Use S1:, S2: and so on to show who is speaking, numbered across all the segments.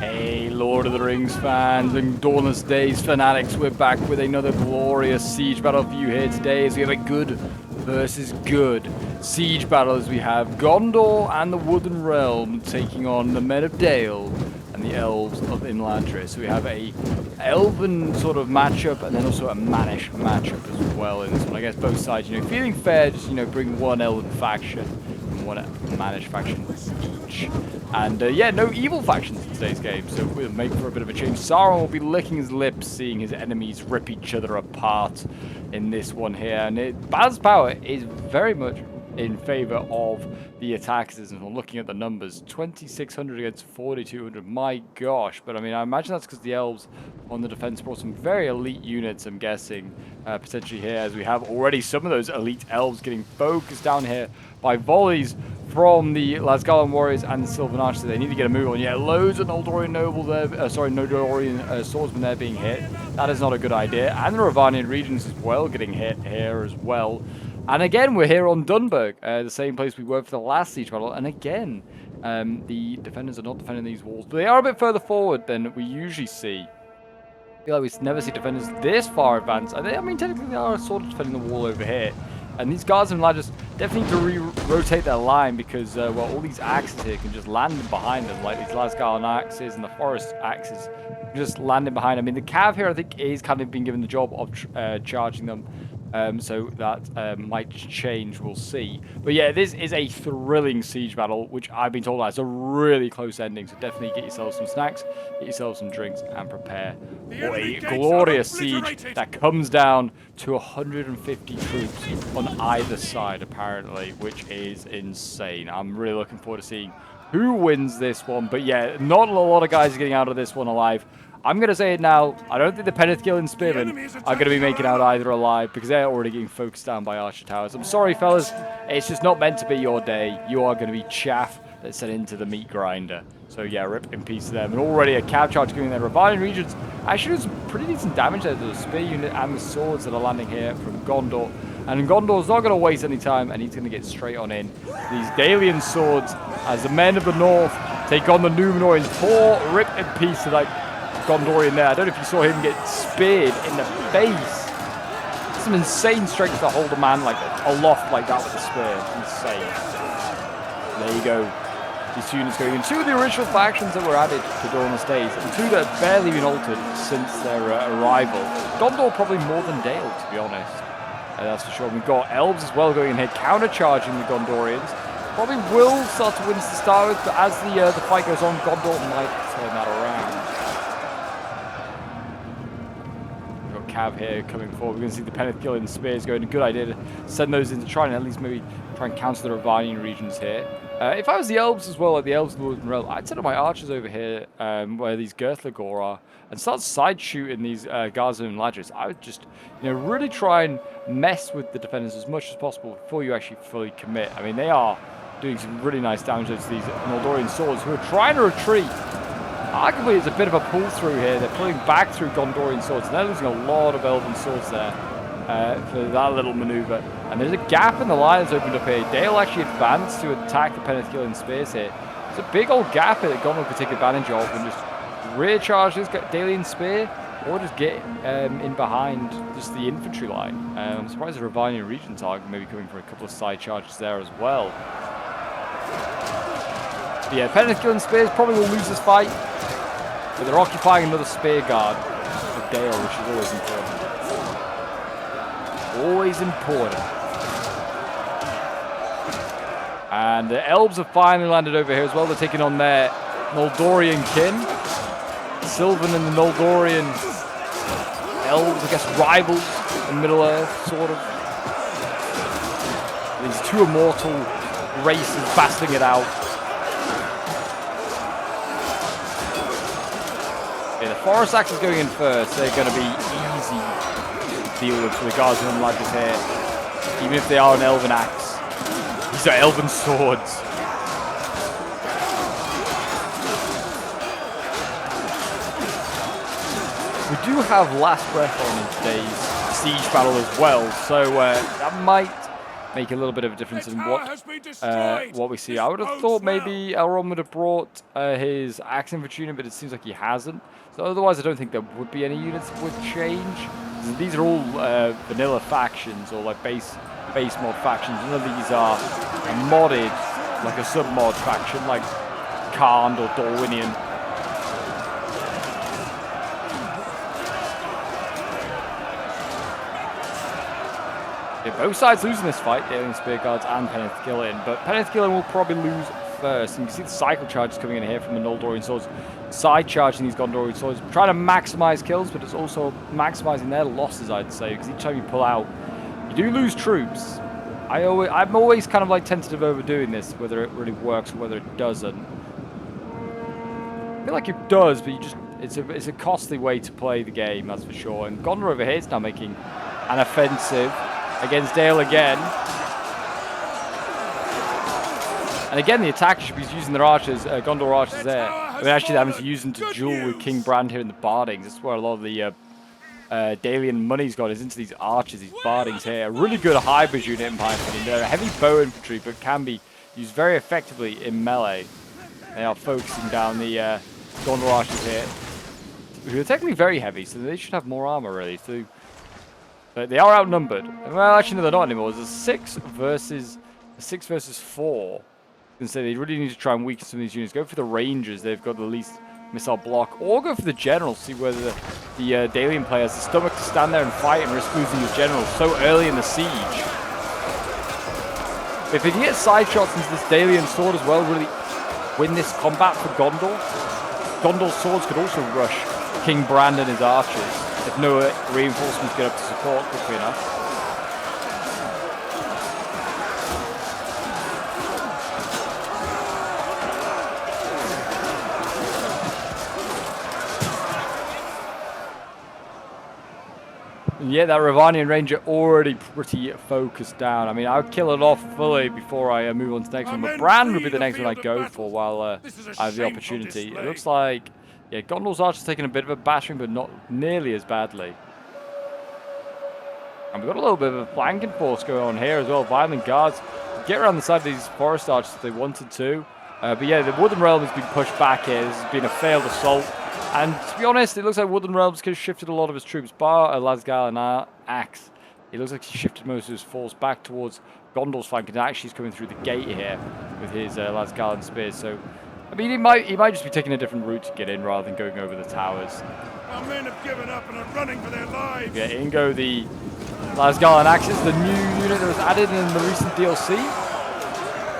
S1: Hey, Lord of the Rings fans and Dawnless Days fanatics, we're back with another glorious siege battle for you here today as we have a good versus good siege battle as we have Gondor and the Wooden Realm taking on the Men of Dale and the Elves of Inlandris. So we have a elven sort of matchup and then also a mannish matchup as well in this one. I guess both sides, feeling fair, just, bring one elven faction and one mannish faction each. And yeah, no evil factions in today's game, so we'll make for a bit of a change. Sauron will be licking his lips, seeing his enemies rip each other apart in this one here. And balance power is very much in favor of the attackers. And we're looking at the numbers, 2,600 against 4,200. My gosh, but I mean, I imagine that's because the elves on the defense brought some very elite units, I'm guessing, potentially here, as we have already some of those elite elves getting focused down here by volleys from the Lasgalan warriors and the Sylvan archers. They need to get a move on. Yeah, loads of Noldorian noble there, Noldorian swordsmen there being hit. That is not a good idea. And the Ravanian regions as well getting hit here as well. And again, we're here on Dunburg, the same place we were for the last siege battle. And again, the defenders are not defending these walls, but they are a bit further forward than we usually see. I feel like we never see defenders this far advanced. I mean, technically they are sort of defending the wall over here. And these guards and ladders definitely need to rotate their line because, well, all these axes here can just land behind them, like these Lasgalan axes and the forest axes just landing behind them. I mean, the cav here, I think, is kind of been given the job of charging them. So that might change, we'll see. But yeah, this is a thrilling siege battle, which I've been told has a really close ending. So definitely get yourselves some snacks, get yourselves some drinks, and prepare for a glorious siege that comes down to 150 troops on either side, apparently, which is insane. I'm really looking forward to seeing who wins this one. But yeah, not a lot of guys are getting out of this one alive. I'm going to say it now, I don't think the Penethgillen Spearmen are going to be making out either alive because they're already getting focused down by archer towers. I'm sorry, fellas, it's just not meant to be your day. You are going to be chaff that's sent into the meat grinder. So yeah, rip in peace to them. And already a cav charge going in there. Ravanian regions actually doing some pretty decent damage there to the spear unit and the swords that are landing here from Gondor. And Gondor's not going to waste any time, and he's going to get straight on in. These Dalian swords, as the men of the north take on the Númenóreans. Poor rip in peace to that Gondorian there. I don't know if you saw him get speared in the face. Some insane strength to hold a man like aloft like that with a spear. Insane. There you go. These two units going in. Two of the original factions that were added to Dawnless Days, and two that have barely been altered since their arrival. Gondor probably more than Dale, to be honest. That's for sure. We've got elves as well going in here, counter-charging the Gondorians. Probably will start to win to start with, but as the fight goes on, Gondor might turn that around. Cav here coming forward. We're going to see the Penethgillen spears going. A good idea to send those in to try and at least maybe try and counter the Ravanian regions here. If I was the elves as well, like the elves of the Wooden Realm, I'd send up my archers over here where these Girthlagor are and start side shooting these Gaza and Ladris. I would just, really try and mess with the defenders as much as possible before you actually fully commit. I mean, they are doing some really nice damage to these Noldorian swords who are trying to retreat. Arguably, it's a bit of a pull-through here. They're pulling back through Gondorian swords, and they're losing a lot of elven swords there for that little maneuver. And there's a gap in the line that's opened up here. Dale actually advanced to attack the Penethgillen spears here. It's a big old gap here that Gondor could take advantage of and just rear charge this Dalian spear, or just get in behind just the infantry line. I'm surprised the Ravanian region target maybe coming for a couple of side charges there as well. But yeah, Penethgillen spears probably will lose this fight. But they're occupying another spear guard for Dale, which is always important. Always important. And the elves have finally landed over here as well. They're taking on their Noldorian kin. Sylvan and the Noldorian elves, I guess, rivals in Middle-earth, sort of. These two immortal races battling it out. Yeah, the forest axe is going in first. They're going to be easy to deal with for the Guardian and Ladras here, even if they are an elven axe. These are elven swords. We do have last breath on in today's siege battle as well, so that might make a little bit of a difference in what we see. I would have thought maybe Elrond would have brought his axe infantry unit, but it seems like he hasn't. So otherwise, I don't think there would be any units that would change. These are all vanilla factions, or like base mod factions. None of these are modded, like a sub-mod faction, like Khand or Dorwinian. Yeah, both sides losing this fight, Daelian Spear Guards and Peneth Gillian, but Peneth Gillian will probably lose first. And you can see the cycle charges coming in here from the Noldorian swords, side charging these Gondorian swords, trying to maximize kills, but it's also maximizing their losses, I'd say, because each time you pull out, you do lose troops. I'm always kind of like tentative over doing this, whether it really works or whether it doesn't. I feel like it does, but it's a costly way to play the game, that's for sure. And Gondor over here is now making an offensive against Dale again. And again, the attacker should be using their archers, Gondor archers there. I mean, actually, having to use them to duel with King Brand here in the Bardings. This is where a lot of the Daelian money's gone, is into these archers, these Bardings here. A really good hybrid unit, in my opinion. They're heavy bow infantry, but can be used very effectively in melee. They are focusing down the Gondor archers here, who are technically very heavy, so they should have more armor, really. So, but they are outnumbered. Well, actually, no, they're not anymore. It's a 6 versus 4. And so they really need to try and weaken some of these units. Go for the Rangers. They've got the least missile block. Or go for the Generals. See whether the Daelian player has the stomach to stand there and fight and risk losing his Generals so early in the siege. If they can get side shots into this Daelian sword as well, really win this combat for Gondor. Gondor's swords could also rush King Brand and his archers if no reinforcements get up to support quickly enough. Yeah, that Ravanian Ranger already pretty focused down. I mean, I would kill it off fully before I move on to the next one. But Brand would be the next one I go for while I have the opportunity. It looks like, yeah, Gondor's archer's taking a bit of a battering, but not nearly as badly. And we've got a little bit of a flanking force going on here as well. Violent Guards get around the side of these forest archers if they wanted to. But yeah, the Wooden Realm has been pushed back here. This has been a failed assault. And to be honest, it looks like Woodland Realms could have shifted a lot of his troops, bar Lasgal and Axe. It looks like he shifted most of his force back towards Gondor's flank, and actually he's coming through the gate here with his Lasgal and spears. So, I mean, he might just be taking a different route to get in rather than going over the towers.
S2: Our men have given up and are running for their lives.
S1: Yeah, in go the Lasgal and Axes, the new unit that was added in the recent DLC.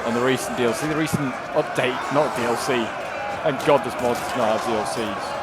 S1: On the recent DLC, the recent update, not DLC. Thank God this mod does not have DLCs.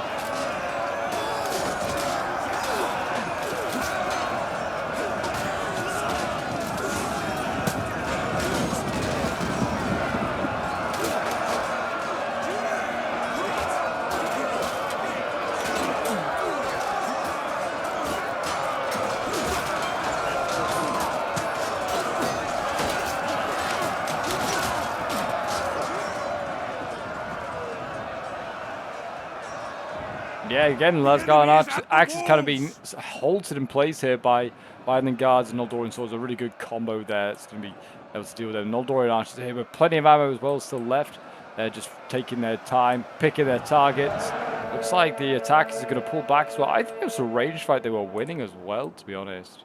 S1: Yeah, again, Lasgal and Axe is kind of being halted in place here by the Guards and Noldorian Swords. A really good combo there. It's going to be able to deal with them. Noldorian Archers here with plenty of ammo as well still left. They're just taking their time, picking their targets. Looks like the attackers are going to pull back as well. I think it was a range fight they were winning as well, to be honest.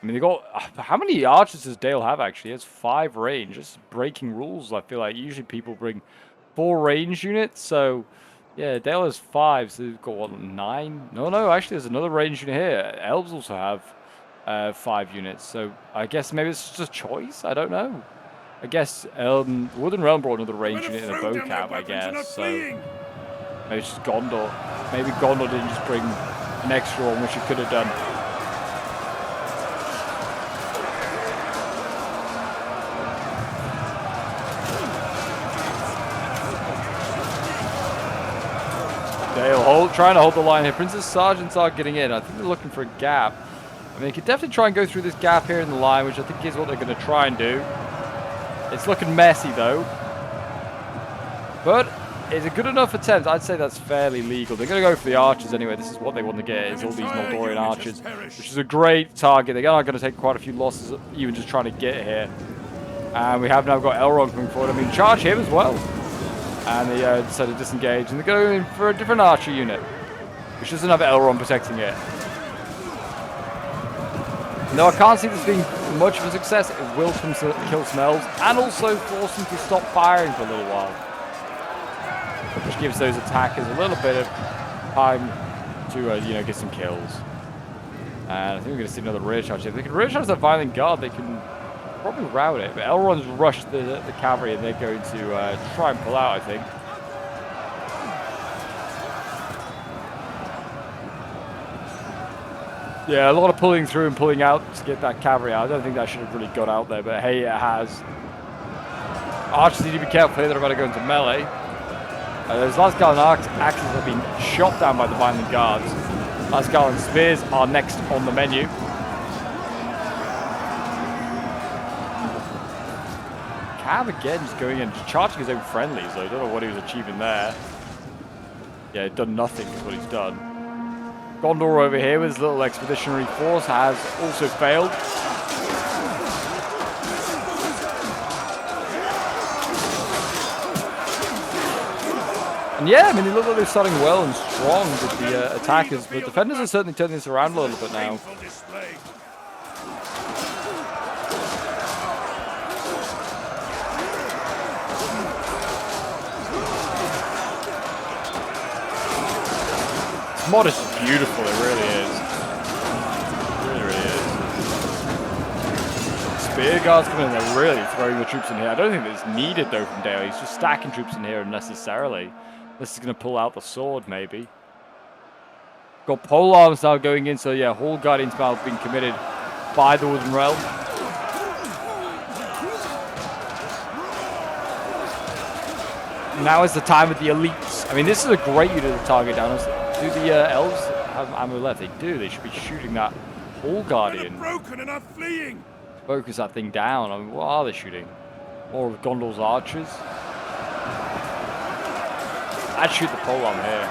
S1: I mean, they got... How many archers does Dale have, actually? He has 5 range. It's breaking rules, I feel like. Usually people bring 4 range units, so... Yeah, Dale has 5, so they've got, what, 9? No, actually, there's another range unit here. Elves also have 5 units, so I guess maybe it's just a choice? I don't know. I guess Wooden Realm brought another range unit and a bow cap, I guess, so... Maybe it's just Gondor. Maybe Gondor didn't just bring an extra one, which it could have done. Dale trying to hold the line here. Princess Sergeants are getting in. I think they're looking for a gap. I mean, they could definitely try and go through this gap here in the line, which I think is what they're going to try and do. It's looking messy, though. But It's a good enough attempt. I'd say that's fairly legal. They're going to go for the archers anyway. This is what they want to get, is all these Noldorian archers, which is a great target. They are going to take quite a few losses, even just trying to get here. And we have now got Elrond coming forward. I mean, charge him as well. And they decide to disengage. And they're going for a different archer unit, which doesn't have Elrond protecting it. No, I can't see this being much of a success. It will kill some elves and also force them to stop firing for a little while, which gives those attackers a little bit of time to, you know, get some kills. And I think we're going to see another rear charge. If they can rear charge that violent guard, they can probably rout it. But Elrond's rushed the cavalry, and they're going to try and pull out, I think. Yeah, a lot of pulling through and pulling out to get that cavalry out. I don't think that should have really got out there, but hey, it has. Archers need to be careful here. They're about to go into melee. Those Lasgarland axes have been shot down by the Violent Guards. Lasgarland spears are next on the menu. Cav again just going in, just charging his own friendlies, so I don't know what he was achieving there. Yeah, he's done nothing is what he's done. Gondor over here with his little expeditionary force has also failed. And yeah, I mean, they look like they're starting well and strong with the attackers, but defenders are certainly turning this around a little bit now. This mod is beautiful, it really is. It really, really is. Spear guards coming in, they're really throwing the troops in here. I don't think it's needed though from Dale. He's just stacking troops in here unnecessarily. This is going to pull out the sword, maybe. Got pole arms now going in, so yeah, Hall Guardians now being committed by the Wooden Realm. Now is the time with the elites. I mean, this is a great unit to target down. Do the elves have ammo left? They do. They should be shooting that Hall Guardian.
S2: Broken and I'm fleeing.
S1: Focus that thing down. I mean, what are they shooting? More of Gondor's archers? I'd shoot the pole arm here.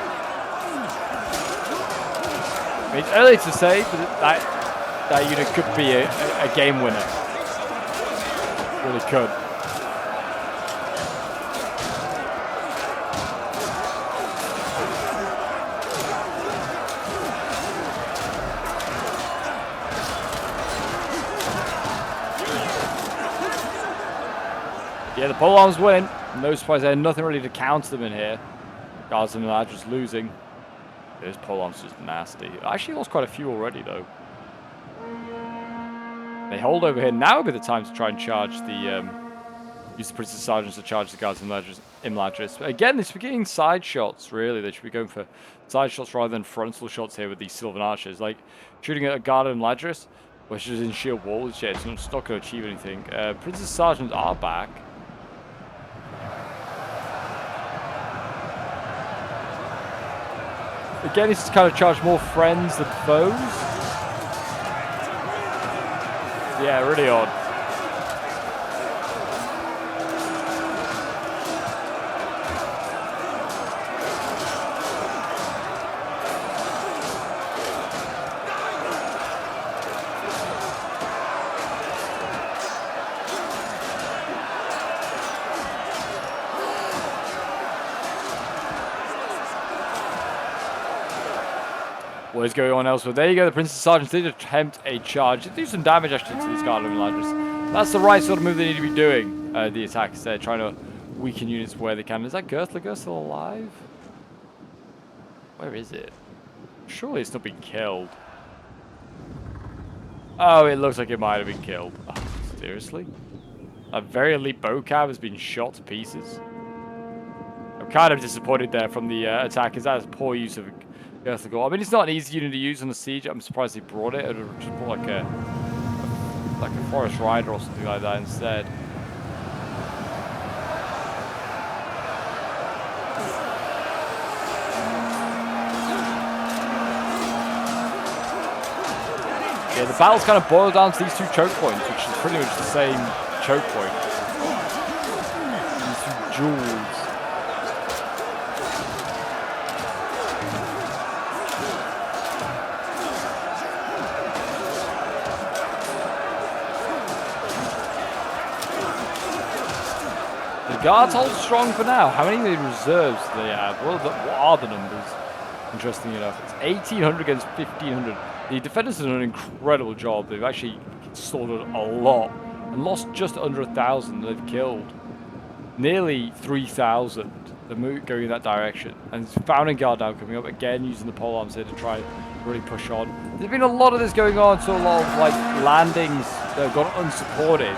S1: I mean, it's early to say, but that unit could be a game winner. It really could. Yeah, the pole arms win. No surprise there. Nothing really to counter them in here. Guards and that just losing. Those pole arms just nasty. Actually lost quite a few already though. They hold over here. Now would be the time to try and charge the use the Princess Sergeants to charge the Guards and Imladris. But again, they should be getting side shots, really. They should be going for side shots rather than frontal shots here with these Sylvan Archers. Like shooting at a Guard and Imladris, which is in shield walls. Yeah, it's not going to achieve anything. Princess Sergeants are back. Again, this is kind of charge more friends than foes. Yeah, really odd. What is going on elsewhere? There you go, the Princess Sergeants did attempt a charge. They do some damage actually to these Guardian Imladris. That's the right sort of move they need to be doing. The attackers there, trying to weaken units where they can. Is that Gertler? Gertler still alive? Where is it? Surely it's not been killed. Oh, it looks like it might have been killed. Oh, seriously? A very elite bow cab has been shot to pieces. I'm kind of disappointed there from the attackers. That is poor use of Gertler. I mean, it's not an easy unit to use on the siege. I'm surprised they brought it. It would just brought like a forest rider or something like that instead. Yeah, the battle's kind of boiled down to these two choke points, which is pretty much the same choke point. These two jewels. Guards hold strong for now. How many reserves do they have? What are the numbers? Interesting enough, it's 1,800 against 1,500. The defenders have done an incredible job. They've actually slaughtered a lot and lost just under 1,000. They've killed nearly 3,000. They're going in that direction. And Founding Guard now coming up again, using the pole arms here to try and really push on. There's been a lot of this going on, so a lot of like landings that have gone unsupported.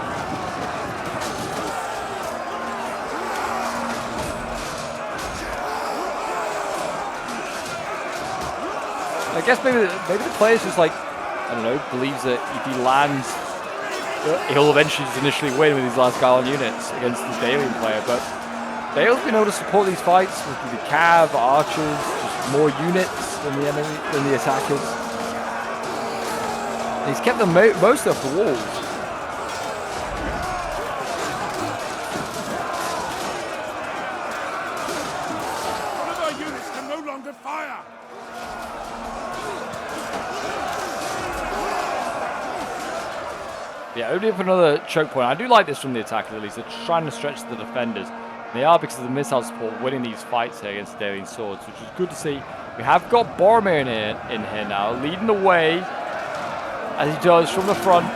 S1: I guess maybe the player's just like, I don't know, believes that if he lands, he'll eventually just initially win with his last Gallon units against the Dalian player. But Dale's been able to support these fights with the cav, archers, just more units than the enemy, than the attackers. And he's kept them most off the walls.
S2: One of our units can no longer fire.
S1: Yeah, opening up another choke point. I do like this from the attackers at least. They're trying to stretch the defenders. They are, because of the missile support, winning these fights here against the Dalian swords, which is good to see. We have got Boromir in here now, leading the way, as he does from the front.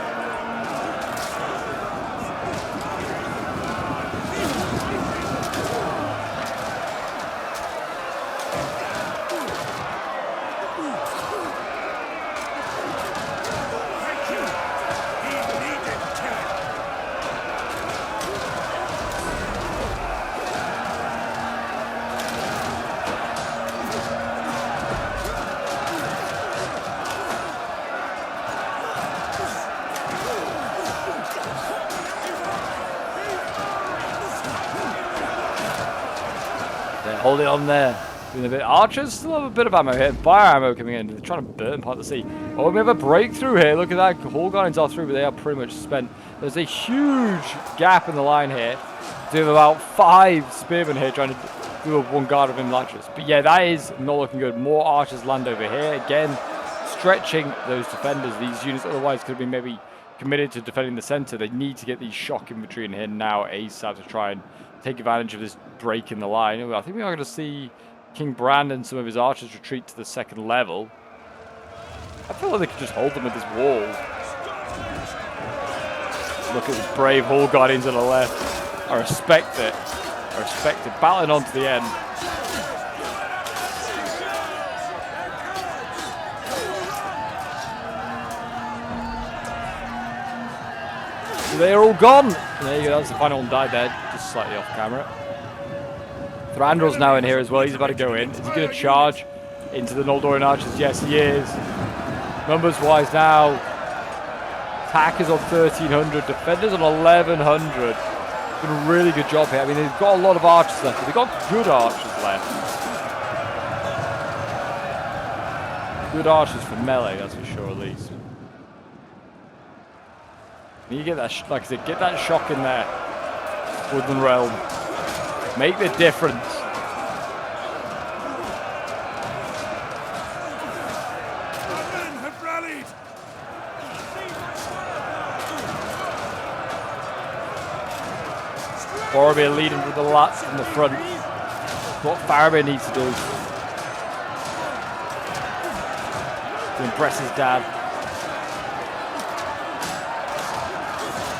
S1: Holding on there. Doing a bit. Archers still have a bit of ammo here. Fire ammo coming in. They're trying to burn part of the sea. Oh, we have a breakthrough here. Look at that. Hall Guardians are through, but they are pretty much spent. There's a huge gap in the line here. We have about 5 spearmen here trying to do a one guard of him archers. But yeah, that is not looking good. More archers land over here. Again, stretching those defenders. These units otherwise could have been maybe committed to defending the center. They need to get these shock infantry in here now ASAP to try and take advantage of this break in the line. I think we are going to see King Brand and some of his archers retreat to the second level. I feel like they could just hold them at this wall. Look at the brave Hall Guardians on the left. I respect it. I respect it. Battling on to the end. They're all gone. There you go, that's the final one died there, just slightly off camera. Thranduil's now in here as well, he's about to go in. Is he going to charge into the Noldorian archers? Yes, he is. Numbers wise now, attackers on 1,300, defenders on 1,100. Done a really good job here. I mean, they've got a lot of archers left, but they've got good archers left. Good archers for melee, that's for sure, at least. You get that, like I said, get that shock in there. Woodland Realm. Make the difference.
S2: Our men have rallied.
S1: Boromir leading with the lats from the front. What Faramir needs to do to impress his dad.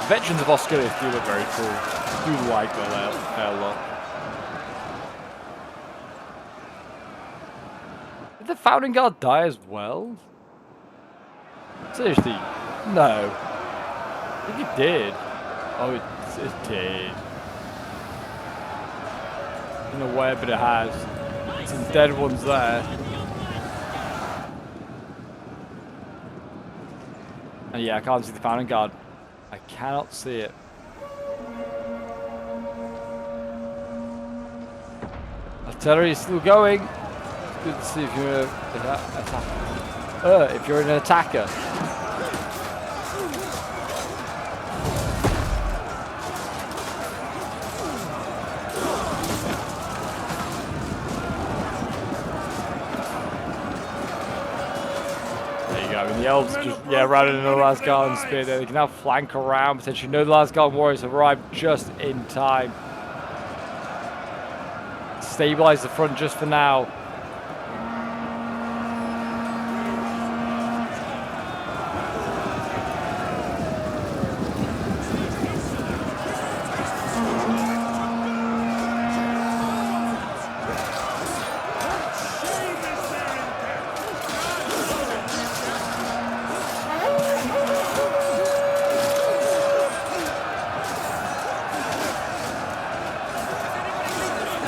S1: Veterans of Oscuria do look very cool. I do like their look. Did the Founding Guard die as well? Seriously, no. I think it did. Oh, it did. I don't know where, but it has. Some dead ones there. And yeah, I can't see the Founding Guard. I cannot see it. Artillery is still going. It's good to see if you're if you're an attacker. I mean, the elves just, routed into the last Garden Spear there. They can now flank around, potentially. No, the last Garden Warriors have arrived just in time. stabilize the front just for now.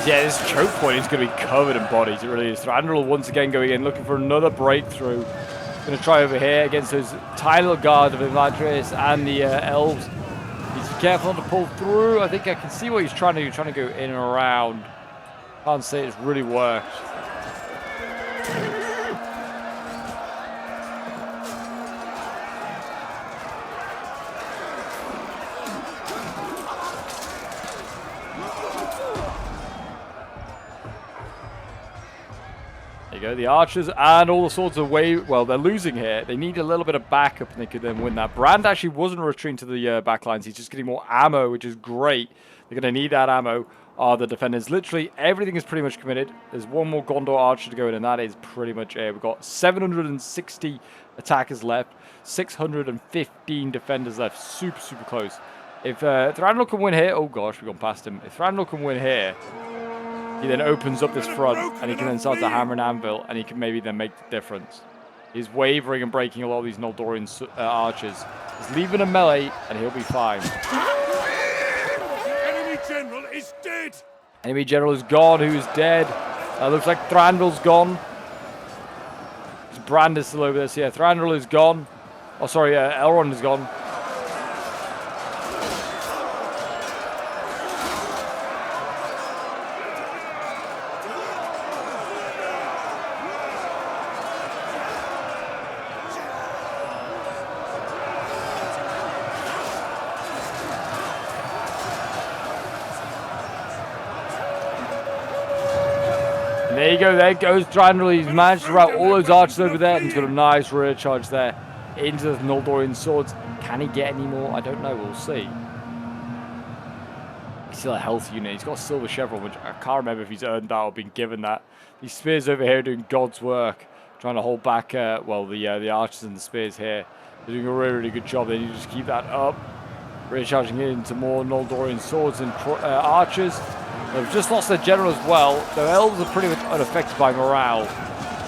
S1: Yeah, this choke point is going to be covered in bodies. It really is. Thranduil once again going in, looking for another breakthrough. Going to try over here against those tiny little guards of Invadris and the elves. He's careful not to pull through. I think I can see what he's trying to do. He's trying to go in and around. Can't say it's really worked. Go the archers and all the swords away. Well, they're losing here. They need a little bit of backup and they could then win that. Brand actually wasn't retreating to the back lines. He's just getting more ammo, which is great. They're going to need that ammo. The defenders, literally everything is pretty much committed. There's one more Gondor archer to go in and that is pretty much it. We've got 760 attackers left, 615 defenders left. Super, super close. If Thranduil can win here, oh gosh, we've gone past him. If Thranduil can win here, he then opens up this front, and he can then start to hammer and anvil, and he can maybe then make the difference. He's wavering and breaking a lot of these Noldorian archers. He's leaving a melee, and he'll be fine.
S2: The enemy general is dead!
S1: Enemy general is gone, who is dead. Looks like Thranduil's gone. Brand is still over there, so yeah, Thranduil is gone. Oh, sorry, Elrond is gone. There you go, there goes Thranduil. He's managed to rout all those archers over there, and he's got a nice rear charge there into the Noldorian swords. Can he get any more? I don't know, we'll see. He's still a health unit. He's got a silver chevron, which I can't remember if he's earned that or been given that. These spears over here are doing God's work, trying to hold back, well, the archers and the spears here. They're doing a really, really good job. They need to just keep that up. Rear charging into more Noldorian swords and archers. They've just lost their general as well. The elves are pretty much unaffected by morale.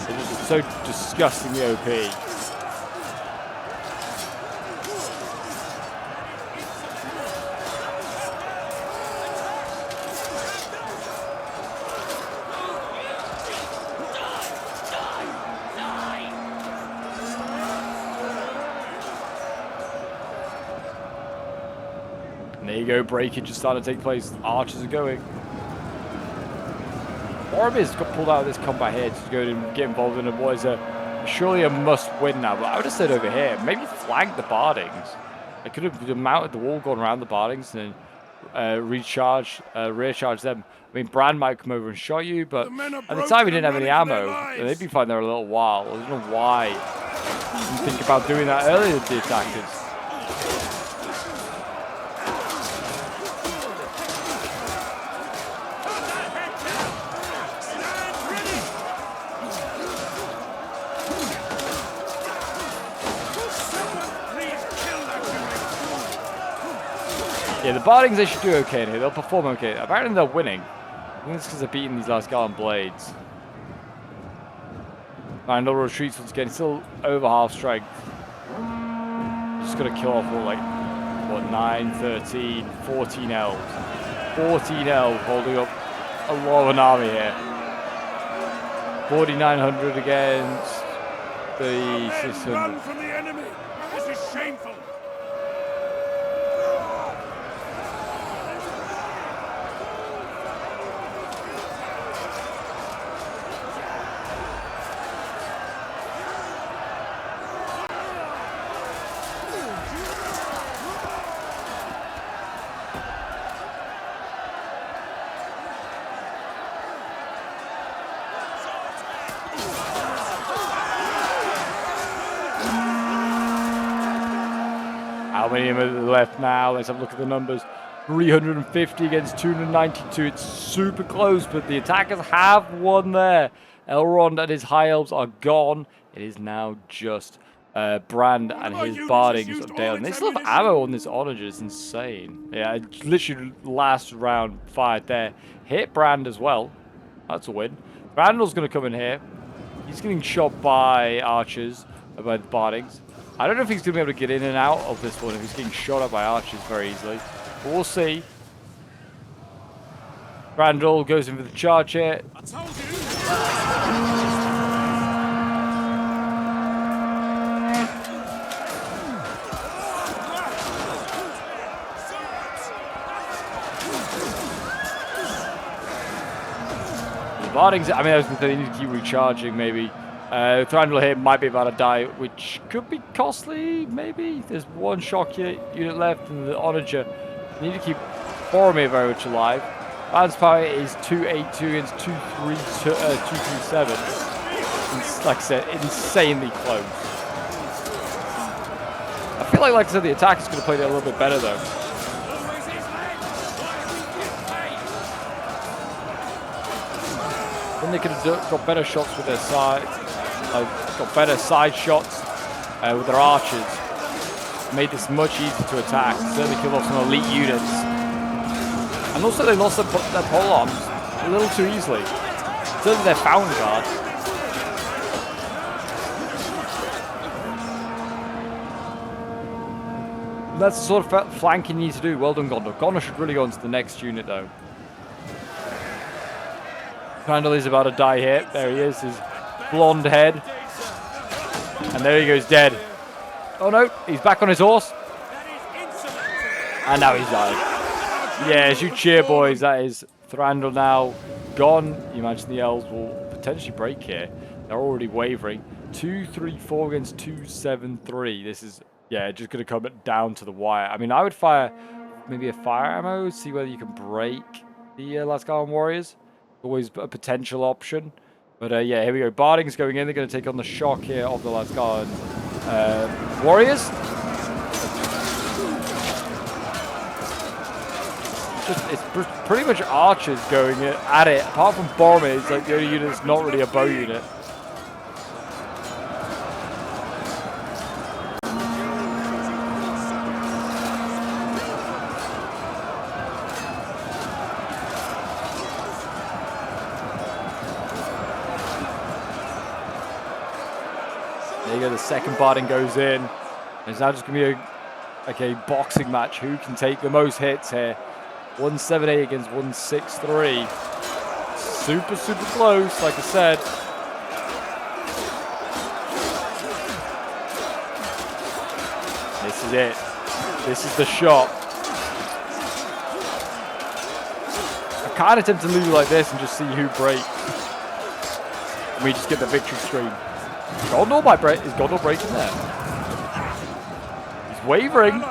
S1: They're just so disgustingly OP. And there you go, breakage is starting to take place. Archers are going. Armies got pulled out of this combat here to go and get involved in what is surely a must-win now. But I would have said over here, maybe flank the Bardings. I could have mounted the wall, gone around the Bardings, and then rear charge them. I mean, Bran might come over and shot you, but at the time we didn't have any ammo. And they'd been fine there a little while. I don't know why I didn't think about doing that earlier with the attackers. Yeah, the Bardings, they should do okay in here. They'll perform okay. Apparently they're winning. I think it's because they're beating these last Garland Blades. Another retreats once again. Still over half strength. Just got to kill off all, like, what, 9, 13, 14 elves. 14 elves holding up a lot of an army here. 4,900 against 3,600.
S2: Run from the enemy! This is shameful!
S1: How many are left now? Let's have a look at the numbers. 350 against 292. It's super close, but the attackers have won there. Elrond and his high elves are gone. It is now just Brand and his bardings of Dale. And they still have ammo on this onager. It's insane. Yeah, literally last round fired there. Hit Brand as well. That's a win. Randall's going to come in here. He's getting shot by archers, by the bardings. I don't know if he's going to be able to get in and out of this one if he's getting shot at by archers very easily. But we'll see. Randall goes in for the charge here.
S2: I told you.
S1: Bardings, I mean, I was going to say they need to keep recharging, maybe. Thranduil here might be about to die, which could be costly, maybe. There's one shock unit left, and the onager. They need to keep Boromir very much alive. Balance power is 282 against 237. It's, like I said, insanely close. I feel like I said, the attack is going to play that a little bit better, though. Then they could have got better shots with their side, got better side shots with their archers. Made this much easier to attack. Certainly killed off some elite units. And also they lost their pole arms a little too easily. Certainly their Fountain Guard. That's the sort of flanking you need to do. Well done, Gondor. Gondor should really go into the next unit, though. Randall is about to die here. There he is, his blonde head. And there he goes, dead. Oh no, he's back on his horse. And now he's died. Yes, you cheer, boys. That is Thranduil now gone. You imagine the elves will potentially break here. They're already wavering. 234 against 273. This is, yeah, just going to come down to the wire. I mean, I would fire maybe a fire ammo, see whether you can break the Lasgarden warriors. Always a potential option. But yeah, here we go. Barding's going in. They're going to take on the shock here of the Lasgarden warriors. It's pretty much archers going at it. Apart from Boromir, it's like the only unit that's not really a bow unit. There you go, the second Barding goes in. It's now just going to be a boxing match. Who can take the most hits here? 178 against 163. Super, super close, like I said. This is it. This is the shot. I kind of tempted to leave it like this and just see who breaks. And we just get the victory screen. Gondor might break. Is Gondor breaking there? He's wavering.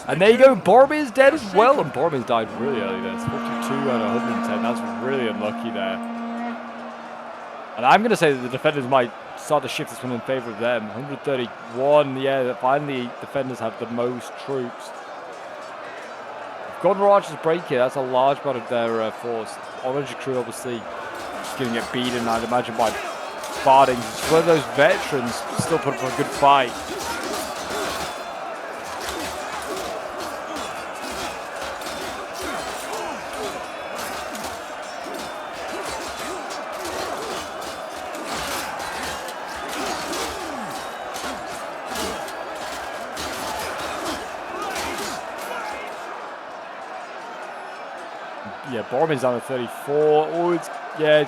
S1: And there you go. Boromir's dead as well. And Boromir's died really early there. It's 42 out of 110. That's really unlucky there. And I'm going to say that the defenders might start to shift this one in favor of them. 131. Yeah, finally defenders have the most troops. If Gondor archers break here, that's a large part of their force. Orange crew obviously just going to get beaten, I'd imagine, by Bardings. It's one of those veterans still put up a good fight. Yeah, Boromir's down to 34. Oh, it's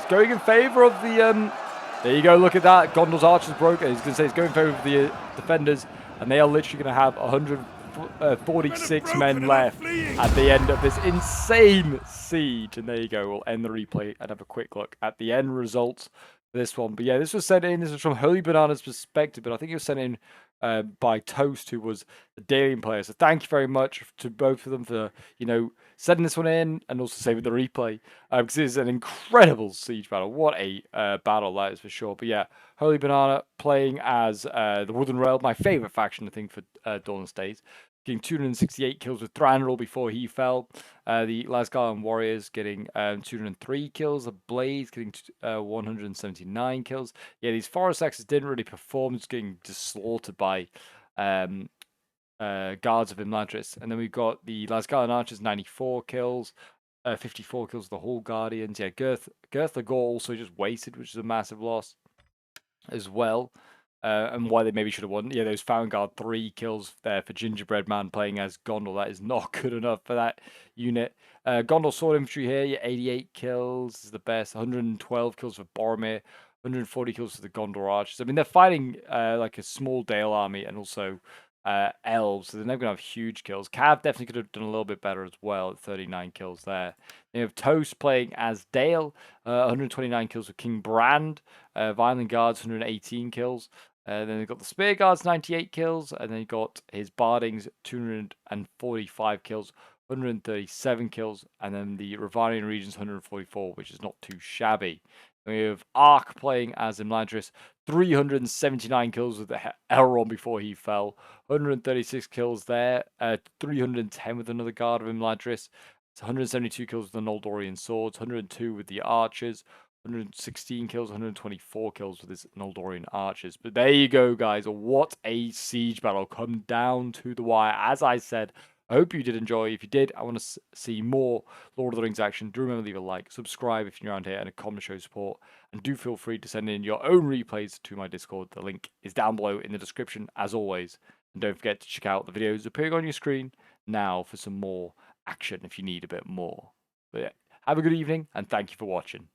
S1: going in favor of the there you go, look at that. Gondor's archers broke. He's going to say it's going in favor of the defenders, and they are literally going to have 146 men left at the end of this insane siege. And there you go. We'll end the replay and have a quick look at the end results for this one. But yeah, this was sent in. This was from Holy Banana's perspective, but I think it was sent in by Toast, who was the Dalian player. So thank you very much to both of them for, sending this one in and also saving the replay, because it's an incredible siege battle. What a battle that is for sure. But yeah, Holy Banana playing as the Wooden Rail, my favorite faction, I think, for Dawnless Days. getting 268 kills with Thranduil before he fell. The Lasgarlan Warriors getting 203 kills. The Blaze getting 179 kills. Yeah, these Forest Axes didn't really perform, just getting just slaughtered by guards of Imladris. And then we've got the Lasgarlan Archers, 94 kills. 54 kills of the Hall Guardians. Yeah, Girth the Gore also just wasted, which is a massive loss as well. And why they maybe should have won. Yeah, those Found Guard 3 kills there for Gingerbread Man playing as Gondor. That is not good enough for that unit. Gondor Sword Infantry here, yeah, 88 kills is the best. 112 kills for Boromir. 140 kills for the Gondor Archers. I mean, they're fighting like a small Dale army and also elves, so they're never going to have huge kills. Cav definitely could have done a little bit better as well at 39 kills there. Then you have Toast playing as Dale, 129 kills with King Brand. Violent Guards, 118 kills. Then they've got the Spear Guards, 98 kills. And then you've got his Bardings, 245 kills, 137 kills. And then the Rivarian Regions, 144, which is not too shabby. We have Ark playing as Imladris, 379 kills with Elrond before he fell, 136 kills there, 310 with another guard of Imladris, 172 kills with the Noldorian swords, 102 with the archers, 116 kills, 124 kills with his Noldorian archers. But there you go, guys. What a siege battle. Come down to the wire. As I said, I hope you did enjoy. If you did, I want to see more Lord of the Rings action. Do remember to leave a like, subscribe if you're around here, and a comment to show support. And do feel free to send in your own replays to my Discord. The link is down below in the description, as always. And don't forget to check out the videos appearing on your screen now for some more action if you need a bit more. But yeah, have a good evening, and thank you for watching.